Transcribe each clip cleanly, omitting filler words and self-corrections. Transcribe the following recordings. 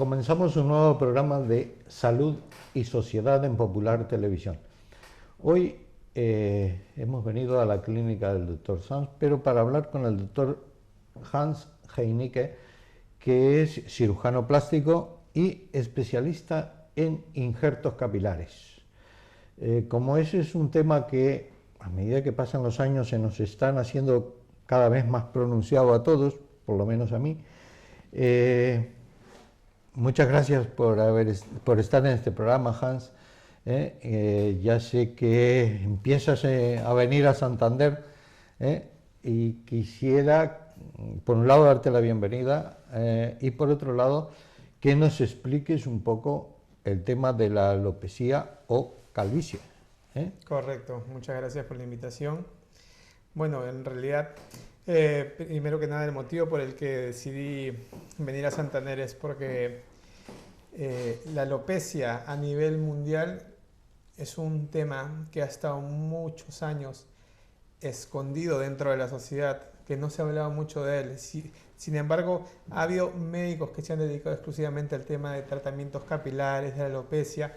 Comenzamos un nuevo programa de salud y sociedad en Popular Televisión. Hoy hemos venido a la clínica del Dr. Sanz, pero para hablar con el Dr. Hans Heinicke, que es cirujano plástico y especialista en injertos capilares. Como ese es un tema que a medida que pasan los años se nos están haciendo cada vez más pronunciado a todos, por lo menos a mí, muchas gracias por estar en este programa, Hans. Ya sé que empiezas a venir a Santander y quisiera, por un lado, darte la bienvenida y por otro lado, que nos expliques un poco el tema de la alopecia o calvicie. Correcto, muchas gracias por la invitación. Bueno, en realidad, primero que nada, el motivo por el que decidí venir a Santander es porque la alopecia a nivel mundial es un tema que ha estado muchos años escondido dentro de la sociedad, que no se ha hablado mucho de él. Sin embargo, ha habido médicos que se han dedicado exclusivamente al tema de tratamientos capilares, de la alopecia,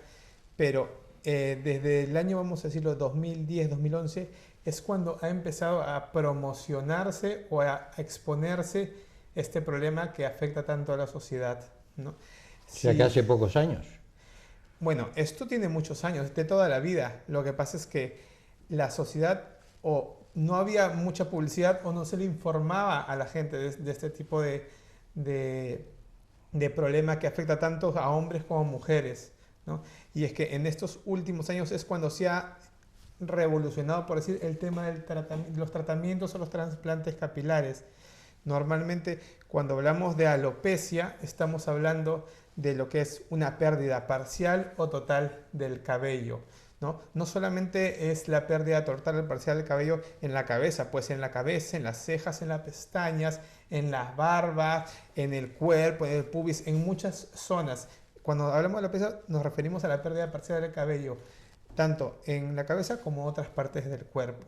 pero desde el año, vamos a decirlo, 2010, 2011, es cuando ha empezado a promocionarse o a exponerse este problema que afecta tanto a la sociedad, ¿no? O sea que hace pocos años. Bueno, esto tiene muchos años, de toda la vida. Lo que pasa es que la sociedad o no había mucha publicidad o no se le informaba a la gente de este tipo de problema que afecta tanto a hombres como a mujeres, ¿no? Y es que en estos últimos años es cuando se ha revolucionado, por decir, el tema de los tratamientos o los trasplantes capilares. Normalmente, cuando hablamos de alopecia, estamos hablando de lo que es una pérdida parcial o total del cabello, ¿no? No solamente es la pérdida total o parcial del cabello en la cabeza, pues en la cabeza, en las cejas, en las pestañas, en las barbas, en el cuerpo, en el pubis, en muchas zonas. Cuando hablamos de alopecia nos referimos a la pérdida parcial del cabello, tanto en la cabeza como en otras partes del cuerpo.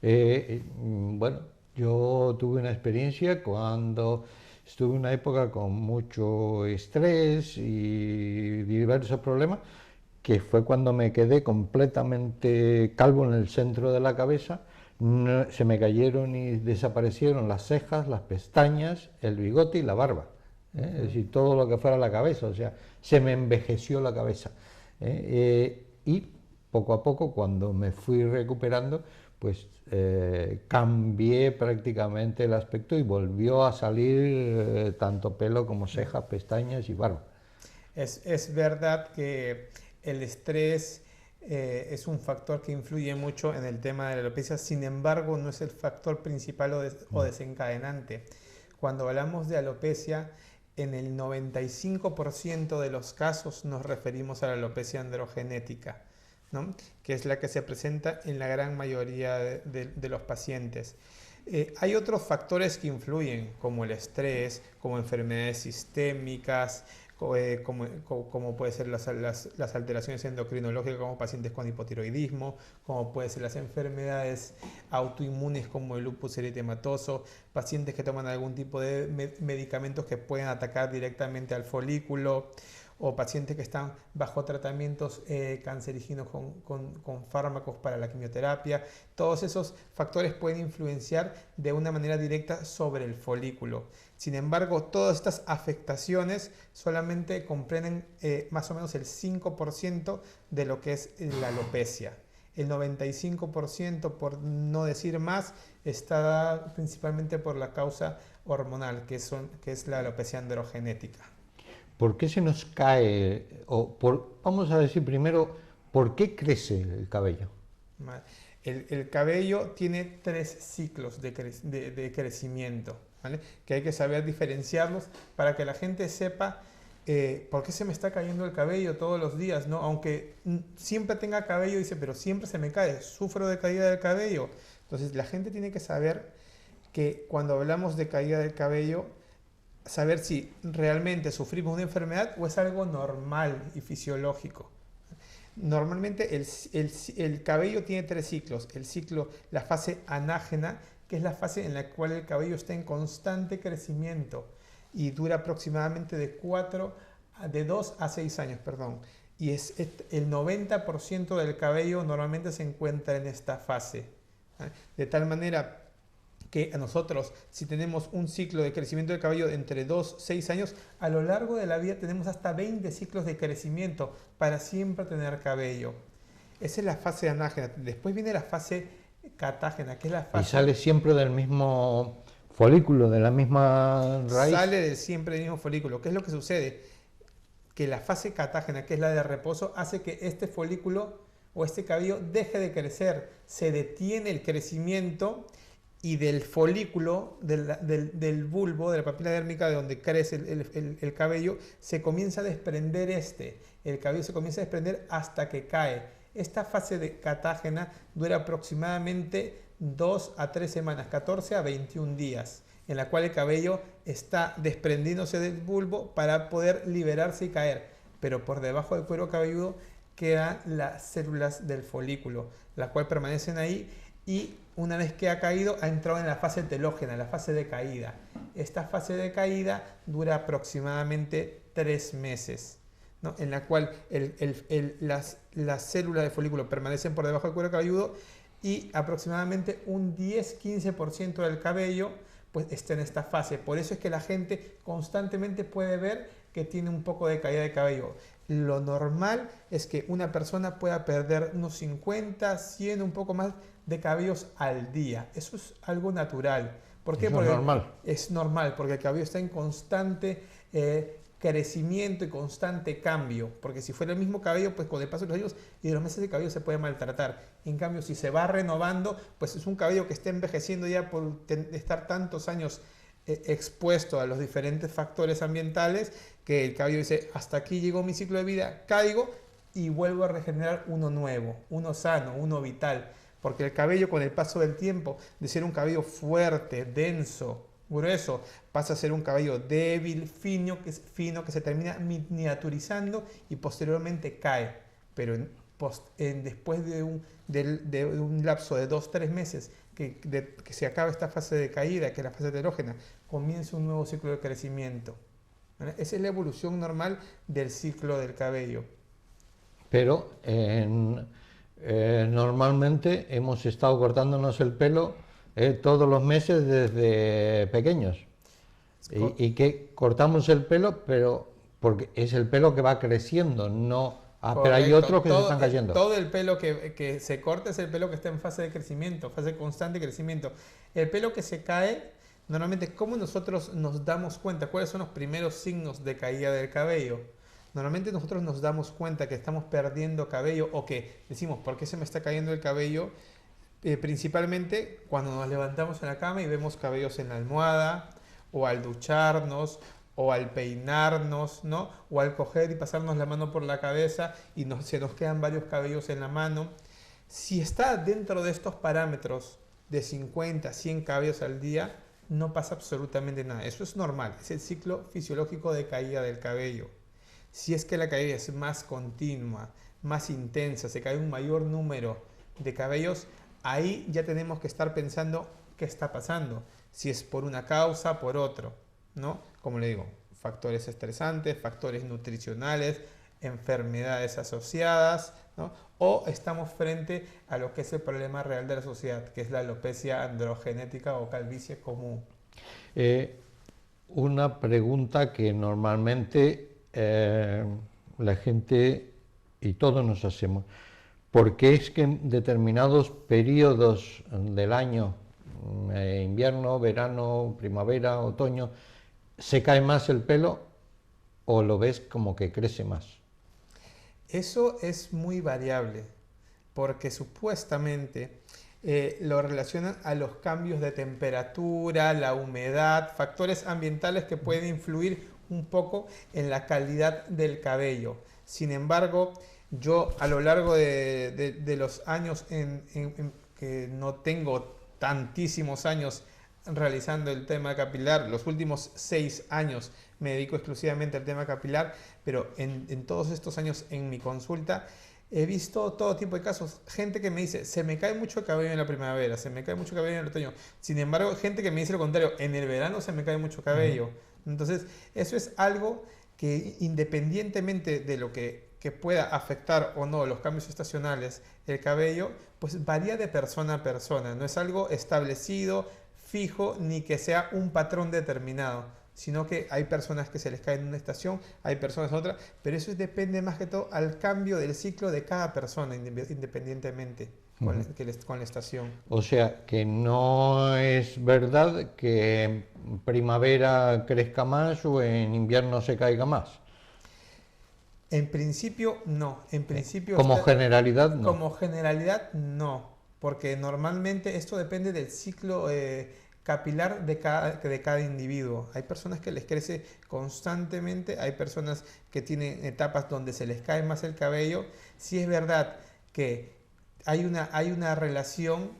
Bueno, yo tuve una experiencia cuando estuve en una época con mucho estrés y diversos problemas, que fue cuando me quedé completamente calvo en el centro de la cabeza. Se me cayeron y desaparecieron las cejas, las pestañas, el bigote y la barba. Es decir, todo lo que fuera la cabeza, o sea, se me envejeció la cabeza. Y poco a poco, cuando me fui recuperando, pues cambié prácticamente el aspecto y volvió a salir tanto pelo como cejas, pestañas y barba. Es verdad que el estrés es un factor que influye mucho en el tema de la alopecia, sin embargo no es el factor principal o desencadenante. Cuando hablamos de alopecia, en el 95% de los casos nos referimos a la alopecia androgenética, ¿no? Que es la que se presenta en la gran mayoría de los pacientes. Hay otros factores que influyen, como el estrés, como enfermedades sistémicas, como puede ser las alteraciones endocrinológicas como pacientes con hipotiroidismo, como puede ser las enfermedades autoinmunes como el lupus eritematoso, pacientes que toman algún tipo de medicamentos que pueden atacar directamente al folículo, o pacientes que están bajo tratamientos cancerígenos con fármacos para la quimioterapia. Todos esos factores pueden influenciar de una manera directa sobre el folículo. Sin embargo, todas estas afectaciones solamente comprenden más o menos el 5% de lo que es la alopecia. El 95%, por no decir más, está dada principalmente por la causa hormonal, que es la alopecia androgenética. ¿Por qué se nos cae? Vamos a decir primero, ¿por qué crece el cabello? El cabello tiene 3 ciclos de crecimiento, ¿vale? Que hay que saber diferenciarlos para que la gente sepa por qué se me está cayendo el cabello todos los días, ¿no? Aunque siempre tenga cabello, dice, pero siempre se me cae, sufro de caída del cabello. Entonces la gente tiene que saber que cuando hablamos de caída del cabello, saber si realmente sufrimos una enfermedad o es algo normal y fisiológico. Normalmente el cabello tiene 3 ciclos. La fase anágena, que es la fase en la cual el cabello está en constante crecimiento. y dura aproximadamente de 2 a 6 años, perdón. Y el 90% del cabello normalmente se encuentra en esta fase. De tal manera que a nosotros, si tenemos un ciclo de crecimiento del cabello de entre 2 y 6 años, a lo largo de la vida tenemos hasta 20 ciclos de crecimiento para siempre tener cabello. Esa es la fase anágena. Después viene la fase catágena, que es la fase... Y sale siempre del mismo folículo, de la misma raíz. Sale siempre del mismo folículo. ¿Qué es lo que sucede? Que la fase catágena, que es la de reposo, hace que este folículo o este cabello deje de crecer. Se detiene el crecimiento y del folículo, del bulbo, de la papila dérmica, de donde crece el cabello, se comienza a desprender el cabello se comienza a desprender hasta que cae. Esta fase de catágena dura aproximadamente 2 a 3 semanas, 14 a 21 días, en la cual el cabello está desprendiéndose del bulbo para poder liberarse y caer. Pero por debajo del cuero cabelludo quedan las células del folículo, las cuales permanecen ahí y una vez que ha caído ha entrado en la fase telógena, la fase de caída. Esta fase de caída dura aproximadamente 3 meses, ¿no? En la cual las células del folículo permanecen por debajo del cuero cabelludo y aproximadamente un 10-15% del cabello pues está en esta fase. Por eso es que la gente constantemente puede ver que tiene un poco de caída de cabello. Lo normal es que una persona pueda perder unos 50, 100, un poco más de cabellos al día. Eso es algo natural. ¿Por qué? Porque es normal. Es normal, porque el cabello está en constante crecimiento y constante cambio. Porque si fuera el mismo cabello, pues con el paso de los años y de los meses, el cabello se puede maltratar. En cambio, si se va renovando, pues es un cabello que está envejeciendo ya por estar tantos años expuesto a los diferentes factores ambientales, que el cabello dice, hasta aquí llegó mi ciclo de vida, caigo y vuelvo a regenerar uno nuevo, uno sano, uno vital. Porque el cabello, con el paso del tiempo, de ser un cabello fuerte, denso, grueso, pasa a ser un cabello débil, fino, que se termina miniaturizando y posteriormente cae. Pero después de un lapso de 2-3 meses que se acaba esta fase de caída, que es la fase telógena, comienza un nuevo ciclo de crecimiento. ¿Vale? Esa es la evolución normal del ciclo del cabello. Pero normalmente hemos estado cortándonos el pelo todos los meses desde pequeños. Y que cortamos el pelo, pero porque es el pelo que va creciendo, no... pero hay otros que se están cayendo. Todo el pelo que se corta es el pelo que está en fase de crecimiento, fase constante de crecimiento. El pelo que se cae, normalmente, ¿cómo nosotros nos damos cuenta? ¿Cuáles son los primeros signos de caída del cabello? Normalmente nosotros nos damos cuenta que estamos perdiendo cabello o que decimos, ¿por qué se me está cayendo el cabello? Principalmente cuando nos levantamos en la cama y vemos cabellos en la almohada, o al ducharnos, o al peinarnos, ¿no? O al coger y pasarnos la mano por la cabeza y se nos quedan varios cabellos en la mano. Si está dentro de estos parámetros de 50, 100 cabellos al día, no pasa absolutamente nada. Eso es normal, es el ciclo fisiológico de caída del cabello. Si es que la caída es más continua, más intensa, se cae un mayor número de cabellos, ahí ya tenemos que estar pensando qué está pasando. Si es por una causa, por otro, ¿no? Como le digo, factores estresantes, factores nutricionales, enfermedades asociadas, ¿no? O estamos frente a lo que es el problema real de la sociedad, que es la alopecia androgenética o calvicie común. Una pregunta que normalmente la gente y todos nos hacemos. ¿Por qué es que en determinados periodos del año, invierno, verano, primavera, otoño, se cae más el pelo o lo ves como que crece más? Eso es muy variable, porque supuestamente lo relacionan a los cambios de temperatura, la humedad, factores ambientales que pueden influir un poco en la calidad del cabello. Sin embargo, yo a lo largo de los años que no tengo tantísimos años realizando el tema capilar, los últimos 6 años me dedico exclusivamente al tema capilar, pero en todos estos años en mi consulta he visto todo tipo de casos. Gente que me dice, se me cae mucho cabello en la primavera, se me cae mucho cabello en el otoño. Sin embargo, gente que me dice lo contrario, en el verano se me cae mucho cabello. Entonces, eso es algo que independientemente de lo que pueda afectar o no los cambios estacionales el cabello, pues varía de persona a persona. No es algo establecido, fijo, ni que sea un patrón determinado, sino que hay personas que se les cae en una estación, hay personas en otra, pero eso depende más que todo al cambio del ciclo de cada persona, independientemente con la estación. O sea, que no es verdad que en primavera crezca más o en invierno se caiga más. En principio, no. En principio Como generalidad, no. Como generalidad, no. Porque normalmente esto depende del ciclo capilar de cada individuo. Hay personas que les crece constantemente, hay personas que tienen etapas donde se les cae más el cabello. Sí es verdad que hay una relación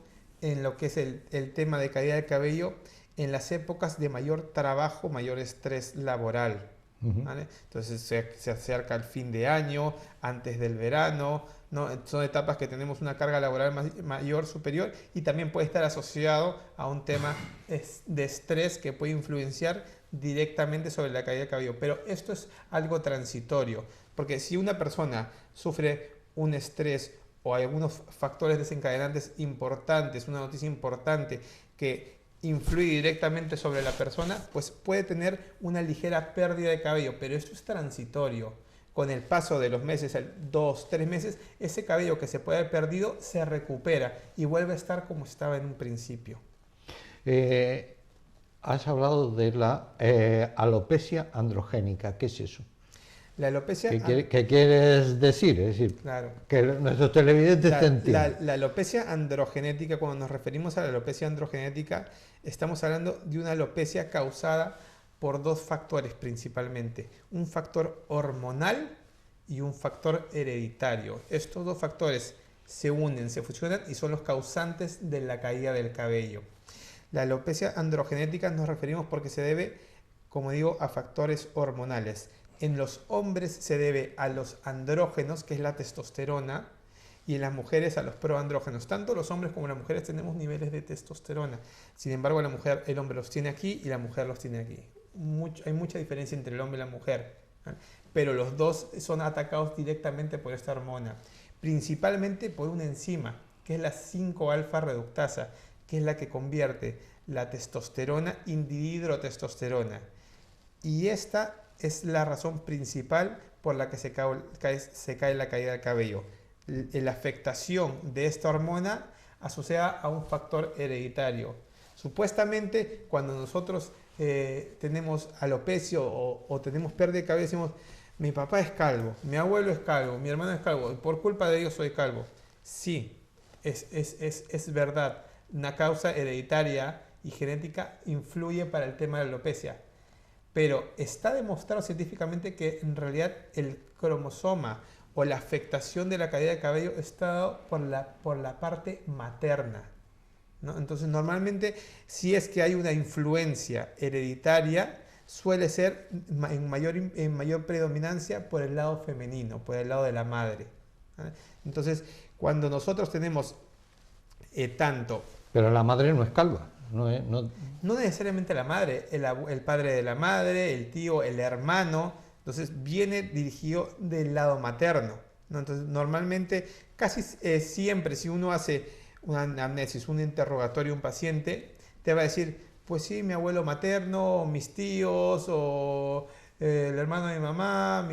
en lo que es el tema de caída del cabello en las épocas de mayor trabajo, mayor estrés laboral. ¿Vale? Entonces se acerca el fin de año, antes del verano, ¿no? Son etapas que tenemos una carga laboral mayor, superior, y también puede estar asociado a un tema de estrés que puede influenciar directamente sobre la caída del cabello. Pero esto es algo transitorio, porque si una persona sufre un estrés o hay algunos factores desencadenantes importantes, una noticia importante que influye directamente sobre la persona, pues puede tener una ligera pérdida de cabello, pero esto es transitorio. Con el paso de los meses, 2, 3 meses, ese cabello que se puede haber perdido se recupera y vuelve a estar como estaba en un principio. Has hablado de la alopecia androgénica. ¿Qué es eso? La alopecia... ¿Qué quieres decir? Es decir, claro, que nuestros televidentes te entiendan. La alopecia androgenética, cuando nos referimos a la alopecia androgenética, estamos hablando de una alopecia causada por dos factores principalmente. Un factor hormonal y un factor hereditario. Estos dos factores se unen, se fusionan y son los causantes de la caída del cabello. La alopecia androgenética nos referimos porque se debe, como digo, a factores hormonales. En los hombres se debe a los andrógenos, que es la testosterona, y en las mujeres a los proandrógenos. Tanto los hombres como las mujeres tenemos niveles de testosterona. Sin embargo, el hombre los tiene aquí y la mujer los tiene aquí. Hay mucha diferencia entre el hombre y la mujer, ¿eh? Pero los dos son atacados directamente por esta hormona, principalmente por una enzima, que es la 5-alfa reductasa, que es la que convierte la testosterona en dihidrotestosterona. Y esta es la razón principal por la que se cae la caída del cabello. La afectación de esta hormona asociada a un factor hereditario. Supuestamente, cuando nosotros tenemos alopecia o tenemos pérdida de cabello, decimos, mi papá es calvo, mi abuelo es calvo, mi hermano es calvo, y por culpa de ellos soy calvo. Sí, es verdad. Una causa hereditaria y genética influye para el tema de la alopecia. Pero está demostrado científicamente que en realidad el cromosoma o la afectación de la caída de cabello está dado por la parte materna, ¿no? Entonces, normalmente, si es que hay una influencia hereditaria, suele ser en mayor predominancia por el lado femenino, por el lado de la madre, ¿vale? Entonces, cuando nosotros tenemos tanto... Pero la madre no es calva. No necesariamente la madre, el padre de la madre, el tío, el hermano. Entonces viene dirigido del lado materno, ¿no? Entonces normalmente, casi siempre, si uno hace una anamnesis, un interrogatorio a un paciente, te va a decir, pues sí, mi abuelo materno, mis tíos o el hermano de mi mamá,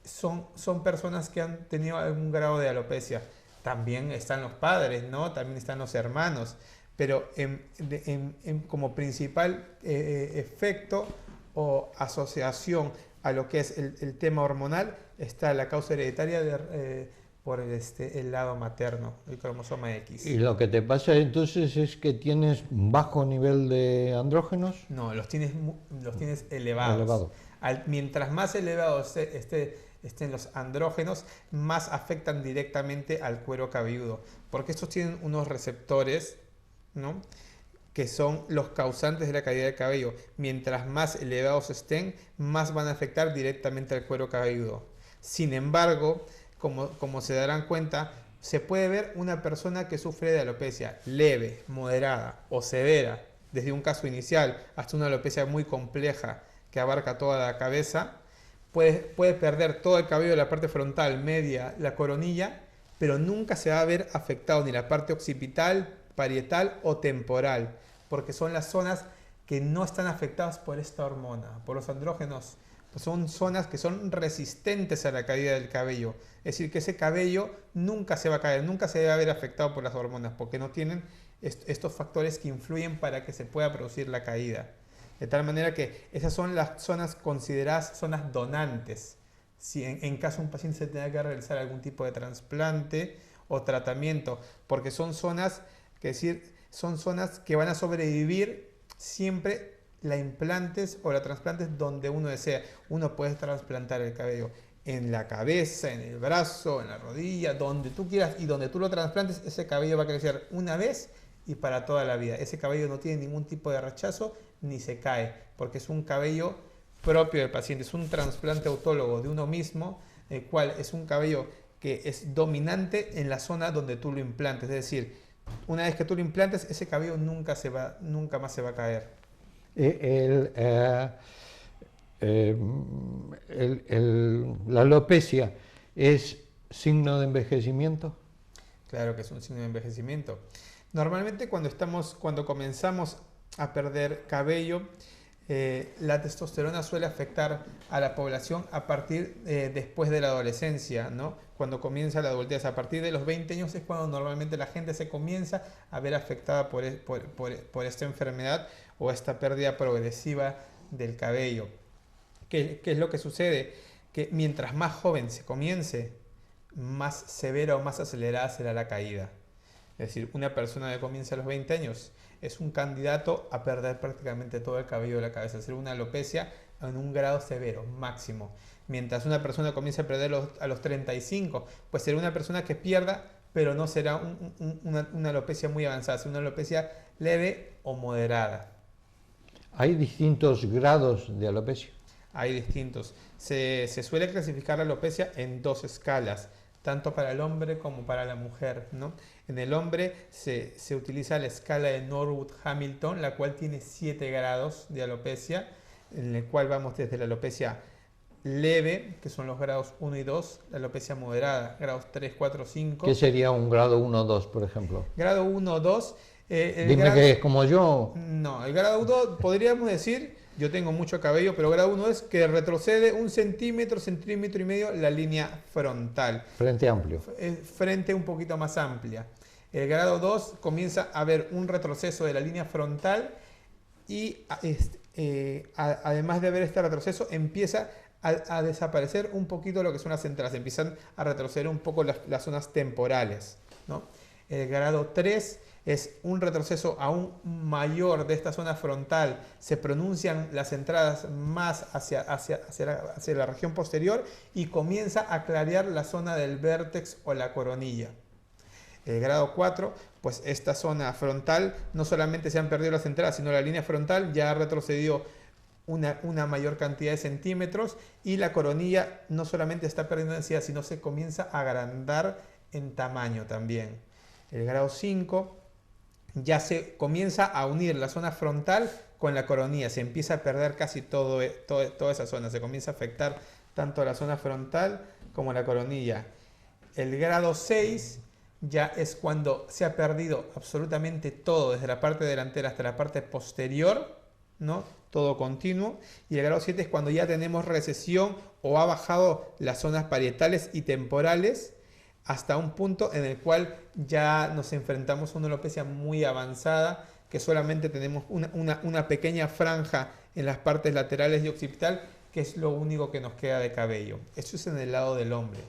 son personas que han tenido algún grado de alopecia. También están los padres, ¿no? También están los hermanos. Pero como principal efecto o asociación a lo que es el tema hormonal está la causa hereditaria por el lado materno, el cromosoma X. ¿Y lo que te pasa entonces es que tienes bajo nivel de andrógenos? No, los tienes elevados. Mientras más elevados estén los andrógenos, más afectan directamente al cuero cabelludo, porque estos tienen unos receptores, ¿no?, que son los causantes de la caída del cabello. Mientras más elevados estén, más van a afectar directamente al cuero cabelludo. Sin embargo, como se darán cuenta, se puede ver una persona que sufre de alopecia leve, moderada o severa, desde un caso inicial hasta una alopecia muy compleja, que abarca toda la cabeza, puede perder todo el cabello de la parte frontal, media, la coronilla, pero nunca se va a ver afectado ni la parte occipital, parietal o temporal, porque son las zonas que no están afectadas por esta hormona, por los andrógenos. Pues son zonas que son resistentes a la caída del cabello. Es decir, que ese cabello nunca se va a caer, nunca se va a ver afectado por las hormonas, porque no tienen estos factores que influyen para que se pueda producir la caída. De tal manera que esas son las zonas consideradas zonas donantes. Si en caso un paciente se tenga que realizar algún tipo de trasplante o tratamiento, porque son zonas, son zonas que van a sobrevivir siempre la implantes o la trasplantes donde uno desea. Uno puede trasplantar el cabello en la cabeza, en el brazo, en la rodilla, donde tú quieras, y donde tú lo trasplantes, ese cabello va a crecer una vez y para toda la vida. Ese cabello no tiene ningún tipo de rechazo ni se cae, porque es un cabello propio del paciente, es un trasplante autólogo de uno mismo, el cual es un cabello que es dominante en la zona donde tú lo implantes. Es decir, una vez que tú lo implantes, ese cabello nunca más se va a caer. La alopecia es signo de envejecimiento. Claro que es un signo de envejecimiento. Normalmente cuando comenzamos a perder cabello, la testosterona suele afectar a la población a partir después de la adolescencia, ¿no? Cuando comienza la adultez. A partir de los 20 años es cuando normalmente la gente se comienza a ver afectada por esta enfermedad o esta pérdida progresiva del cabello. ¿Qué es lo que sucede? Que mientras más joven se comience, más severa o más acelerada será la caída. Es decir, una persona que comienza a los 20 años es un candidato a perder prácticamente todo el cabello de la cabeza, hacer una alopecia en un grado severo, máximo. Mientras una persona comienza a perder a los 35, pues será una persona que pierda, pero no será una alopecia muy avanzada, será una alopecia leve o moderada. ¿Hay distintos grados de alopecia? Hay distintos. Se suele clasificar la alopecia en dos escalas, tanto para el hombre como para la mujer, ¿no? En el hombre se utiliza la escala de Norwood-Hamilton, la cual tiene 7 grados de alopecia, en el cual vamos desde la alopecia leve, que son los grados 1 y 2, la alopecia moderada, grados 3, 4, 5. ¿Qué sería un grado 1 o 2, por ejemplo? Grado 1 o 2. Dime que es como yo. No, el grado 1 podríamos decir, yo tengo mucho cabello, pero grado 1 es que retrocede 1 centímetro, centímetro y medio la línea frontal. Frente amplio. Frente un poquito más amplia. El grado 2 comienza a haber un retroceso de la línea frontal y además de haber este retroceso empieza a desaparecer un poquito lo que son las entradas, empiezan a retroceder un poco las zonas temporales, ¿no? El grado 3 es un retroceso aún mayor de esta zona frontal, se pronuncian las entradas más hacia la región posterior y comienza a clarear la zona del vértex o la coronilla. El grado 4, pues esta zona frontal no solamente se han perdido las entradas, sino la línea frontal ya ha retrocedido una mayor cantidad de centímetros y la coronilla no solamente está perdiendo densidad, sino se comienza a agrandar en tamaño también. El grado 5 ya se comienza a unir la zona frontal con la coronilla, se empieza a perder casi toda esa zona, se comienza a afectar tanto la zona frontal como la coronilla. El grado 6 ya es cuando se ha perdido absolutamente todo, desde la parte delantera hasta la parte posterior, ¿no? Todo continuo. Y el grado 7 es cuando ya tenemos recesión o ha bajado las zonas parietales y temporales hasta un punto en el cual ya nos enfrentamos a una alopecia muy avanzada, que solamente tenemos una pequeña franja en las partes laterales y occipital, que es lo único que nos queda de cabello. Eso es en el lado del hombre.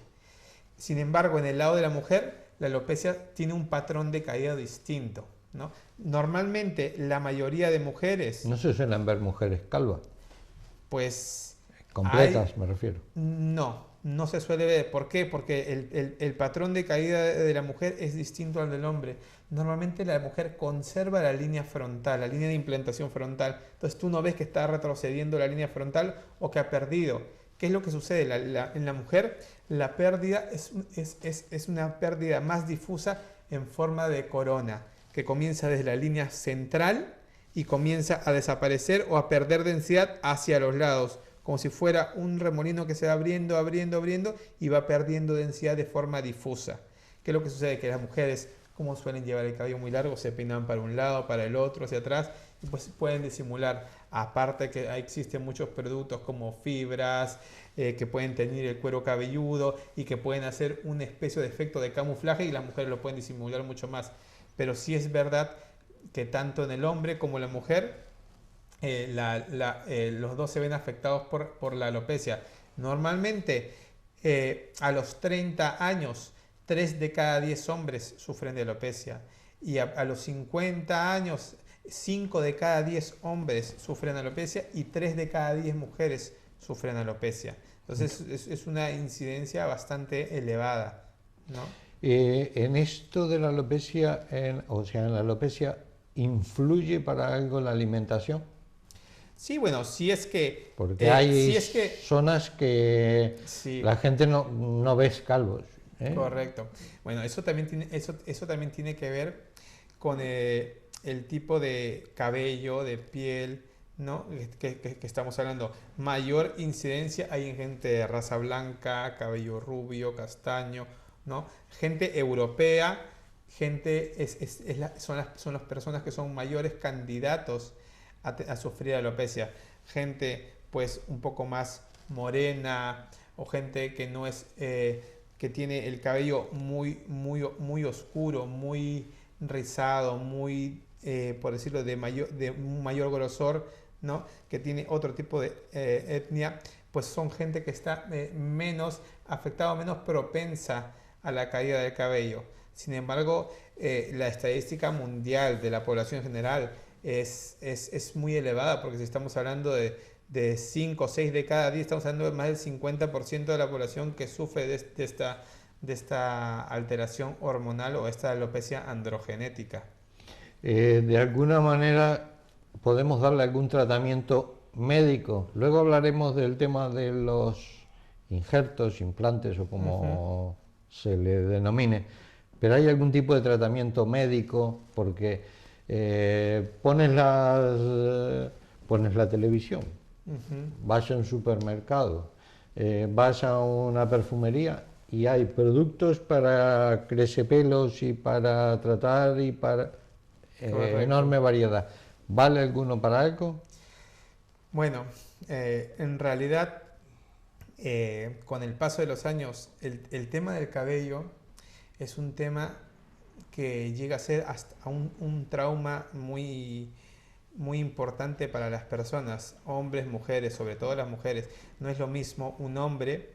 Sin embargo, en el lado de la mujer, la alopecia tiene un patrón de caída distinto, ¿no? Normalmente, la mayoría de mujeres... No se suelen ver mujeres calvas. Pues... Completas, me refiero. No se suele ver. ¿Por qué? Porque el patrón de caída de la mujer es distinto al del hombre. Normalmente la mujer conserva la línea frontal, la línea de implantación frontal. Entonces tú no ves que está retrocediendo la línea frontal o que ha perdido. ¿Qué es lo que sucede? En la mujer la pérdida es una pérdida más difusa en forma de corona, que comienza desde la línea central y comienza a desaparecer o a perder densidad hacia los lados, como si fuera un remolino que se va abriendo, abriendo, abriendo y va perdiendo densidad de forma difusa. ¿Qué es lo que sucede? Que las mujeres, como suelen llevar el cabello muy largo, se peinan para un lado, para el otro, hacia atrás, y pues pueden disimular. Aparte que existen muchos productos como fibras, que pueden teñir el cuero cabelludo y que pueden hacer una especie de efecto de camuflaje y las mujeres lo pueden disimular mucho más. Pero sí es verdad que tanto en el hombre como en la mujer, los dos se ven afectados por la alopecia. Normalmente, a los 30 años, 3 de cada 10 hombres sufren de alopecia. Y a los 50 años, 5 de cada 10 hombres sufren alopecia y 3 de cada 10 mujeres sufren alopecia. Entonces es una incidencia bastante elevada, ¿no? En esto de la alopecia, en la alopecia, ¿influye para algo la alimentación? Sí, bueno, si es que... Porque hay si es que, zonas que sí, la gente no ves calvos. correcto. Bueno, eso también tiene que ver con el tipo de cabello, de piel, ¿no? Que estamos hablando. Mayor incidencia hay en gente de raza blanca, cabello rubio, castaño, ¿no? Gente europea, son las personas que son mayores candidatos a sufrir alopecia. Gente pues un poco más morena o gente que no es que tiene el cabello muy oscuro, muy rizado, muy por decirlo de un mayor grosor, ¿no? Que tiene otro tipo de etnia, pues son gente que está menos afectada, menos propensa a la caída del cabello. Sin embargo, la estadística mundial de la población en general es muy elevada, porque si estamos hablando de 5 o 6 de cada 10, estamos hablando de más del 50% de la población que sufre de esta alteración hormonal o esta alopecia androgenética. De alguna manera podemos darle algún tratamiento médico. Luego hablaremos del tema de los injertos, implantes o como se le denomine. Pero hay algún tipo de tratamiento médico porque pones la televisión, vas a un supermercado, vas a una perfumería y hay productos para crecepelos y para tratar y para enorme variedad. ¿Vale alguno para algo? Bueno, en realidad, con el paso de los años, el tema del cabello es un tema que llega a ser hasta un trauma muy importante para las personas, hombres, mujeres, sobre todo las mujeres. No es lo mismo un hombre,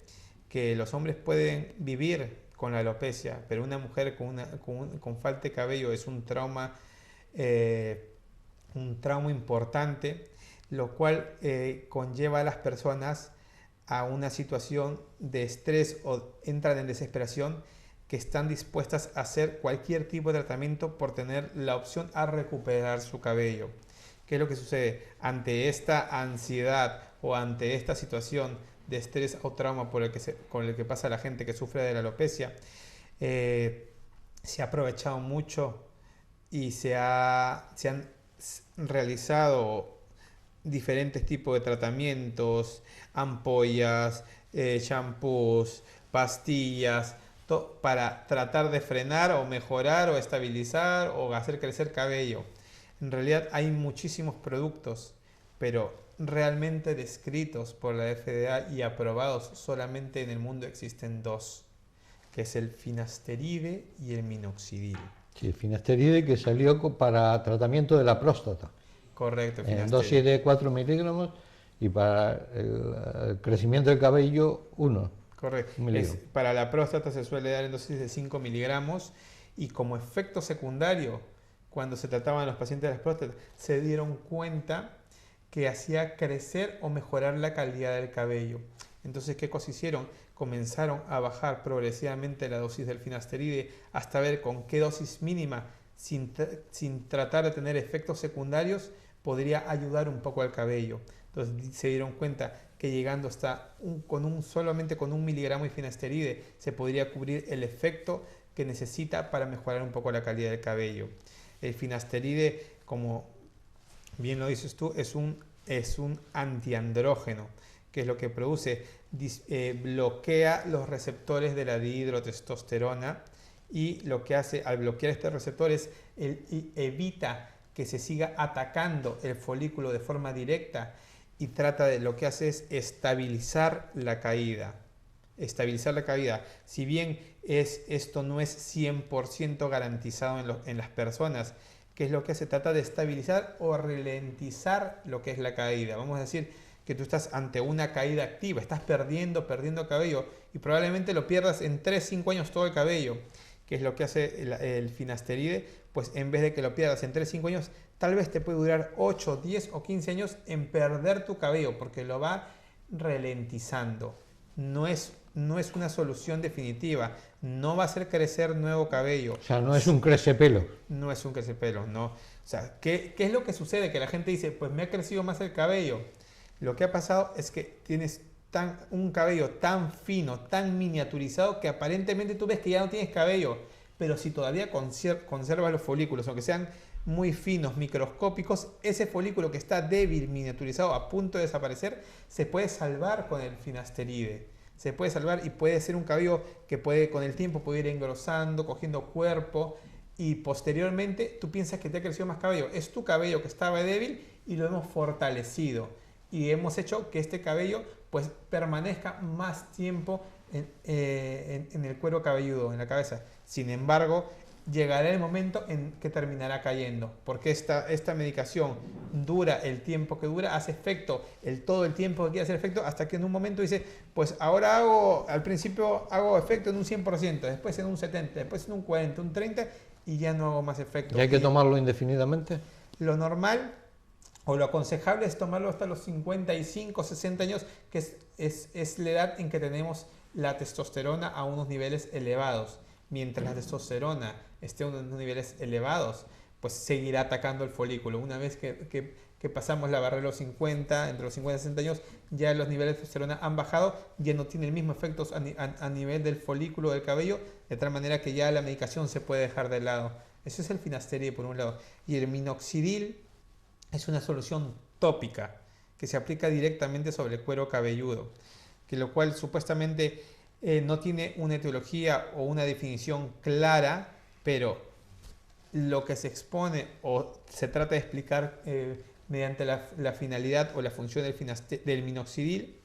que los hombres pueden vivir con la alopecia, pero una mujer con falta de cabello es un trauma importante, lo cual conlleva a las personas a una situación de estrés o entran en desesperación, que están dispuestas a hacer cualquier tipo de tratamiento por tener la opción a recuperar su cabello. ¿Qué es lo que sucede? Ante esta ansiedad o ante esta situación de estrés o trauma con el que pasa la gente que sufre de la alopecia, se ha aprovechado mucho y se han realizado diferentes tipos de tratamientos, ampollas, shampoos, pastillas, para tratar de frenar o mejorar o estabilizar o hacer crecer cabello. En realidad hay muchísimos productos, pero realmente descritos por la FDA y aprobados solamente en el mundo existen dos, que es el finasteride y el minoxidil. Sí, el finasteride que salió para tratamiento de la próstata. Correcto, en dosis de 4 miligramos y para el crecimiento del cabello 1. Correcto. Para la próstata se suele dar en dosis de 5 miligramos y como efecto secundario, cuando se trataban a los pacientes de las próstatas, se dieron cuenta que hacía crecer o mejorar la calidad del cabello. Entonces, ¿qué cosas hicieron? Comenzaron a bajar progresivamente la dosis del finasteride hasta ver con qué dosis mínima, sin tratar de tener efectos secundarios, podría ayudar un poco al cabello. Entonces se dieron cuenta que llegando hasta solamente con 1 miligramo de finasteride se podría cubrir el efecto que necesita para mejorar un poco la calidad del cabello. El finasteride, como bien lo dices tú, es un antiandrógeno, que es lo que produce, bloquea los receptores de la dihidrotestosterona, y lo que hace al bloquear estos receptores evita que se siga atacando el folículo de forma directa, y lo que hace es estabilizar la caída. Estabilizar la caída. Si bien esto no es 100% garantizado en las personas, ¿qué es lo que se trata de estabilizar o ralentizar lo que es la caída? Vamos a decir que tú estás ante una caída activa, estás perdiendo cabello, y probablemente lo pierdas en 3-5 años todo el cabello. ¿Qué es lo que hace el finasteride? Pues en vez de que lo pierdas en 3-5 años, tal vez te puede durar 8, 10 o 15 años en perder tu cabello, porque lo va ralentizando. No es una solución definitiva, no va a hacer crecer nuevo cabello. O sea, no es un crecepelo. No es un crecepelo, no. O sea, ¿qué es lo que sucede? Que la gente dice, pues me ha crecido más el cabello. Lo que ha pasado es que tienes un cabello tan fino, tan miniaturizado, que aparentemente tú ves que ya no tienes cabello, pero si todavía conservas los folículos, aunque sean muy finos, microscópicos, ese folículo que está débil, miniaturizado, a punto de desaparecer, se puede salvar con el finasteride. Se puede salvar, y puede ser un cabello que con el tiempo puede ir engrosando, cogiendo cuerpo, y posteriormente tú piensas que te ha crecido más cabello. Es tu cabello que estaba débil y lo hemos fortalecido, y hemos hecho que este cabello pues permanezca más tiempo en el cuero cabelludo, en la cabeza. Sin embargo, llegará el momento en que terminará cayendo, porque esta medicación dura el tiempo que dura, hace efecto todo el tiempo que quiere hacer efecto, hasta que en un momento dice, pues ahora al principio hago efecto en un 100%, después en un 70%, después en un 40%, un 30%, y ya no hago más efecto. ¿Y hay que tomarlo indefinidamente? Lo normal o lo aconsejable es tomarlo hasta los 55, 60 años, que es la edad en que tenemos la testosterona a unos niveles elevados. Mientras la testosterona esté a unos niveles elevados, pues seguirá atacando el folículo. Una vez que pasamos la barrera de los 50, entre los 50 y 60 años, ya los niveles de testosterona han bajado, ya no tiene el mismo efecto a nivel del folículo del cabello, de tal manera que ya la medicación se puede dejar de lado. Eso es el finasteride por un lado. Y el minoxidil es una solución tópica que se aplica directamente sobre el cuero cabelludo, que lo cual supuestamente no tiene una etiología o una definición clara, pero lo que se expone o se trata de explicar mediante la finalidad o la función del minoxidil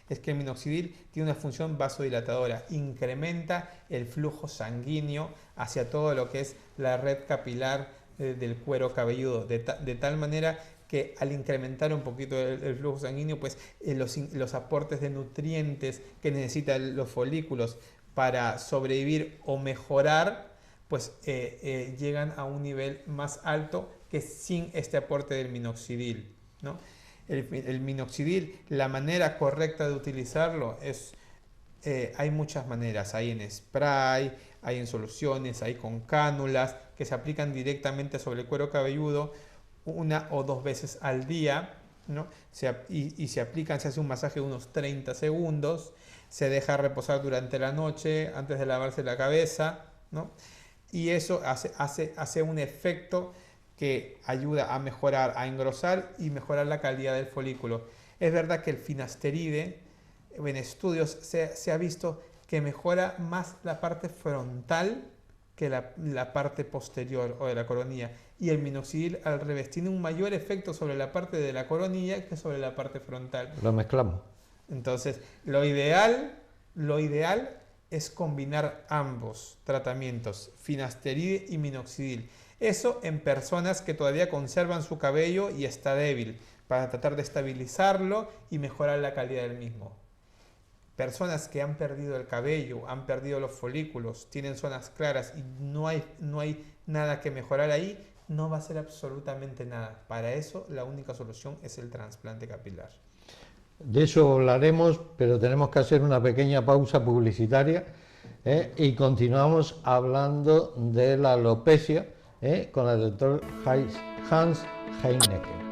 es que el minoxidil tiene una función vasodilatadora, incrementa el flujo sanguíneo hacia todo lo que es la red capilar del cuero cabelludo, de tal manera que al incrementar un poquito el flujo sanguíneo, pues los aportes de nutrientes que necesitan los folículos para sobrevivir o mejorar, pues llegan a un nivel más alto que sin este aporte del minoxidil, ¿no? El minoxidil, la manera correcta de utilizarlo es, hay muchas maneras, hay en spray, hay en soluciones, hay con cánulas que se aplican directamente sobre el cuero cabelludo 1 o 2 veces al día, ¿no? Y se aplican, se hace un masaje de unos 30 segundos, se deja reposar durante la noche antes de lavarse la cabeza, ¿no? Y eso hace un efecto que ayuda a mejorar, a engrosar y mejorar la calidad del folículo. Es verdad que el finasteride, en estudios se ha visto que mejora más la parte frontal que la parte posterior o de la coronilla, y el minoxidil al revés tiene un mayor efecto sobre la parte de la coronilla que sobre la parte frontal. Lo mezclamos. Entonces, lo ideal es combinar ambos tratamientos, finasteride y minoxidil. Eso en personas que todavía conservan su cabello y está débil, para tratar de estabilizarlo y mejorar la calidad del mismo. Personas que han perdido el cabello, han perdido los folículos, tienen zonas claras y no hay nada que mejorar ahí, no va a ser absolutamente nada. Para eso la única solución es el trasplante capilar. De eso hablaremos, pero tenemos que hacer una pequeña pausa publicitaria y continuamos hablando de la alopecia con el doctor Hans Heinecker.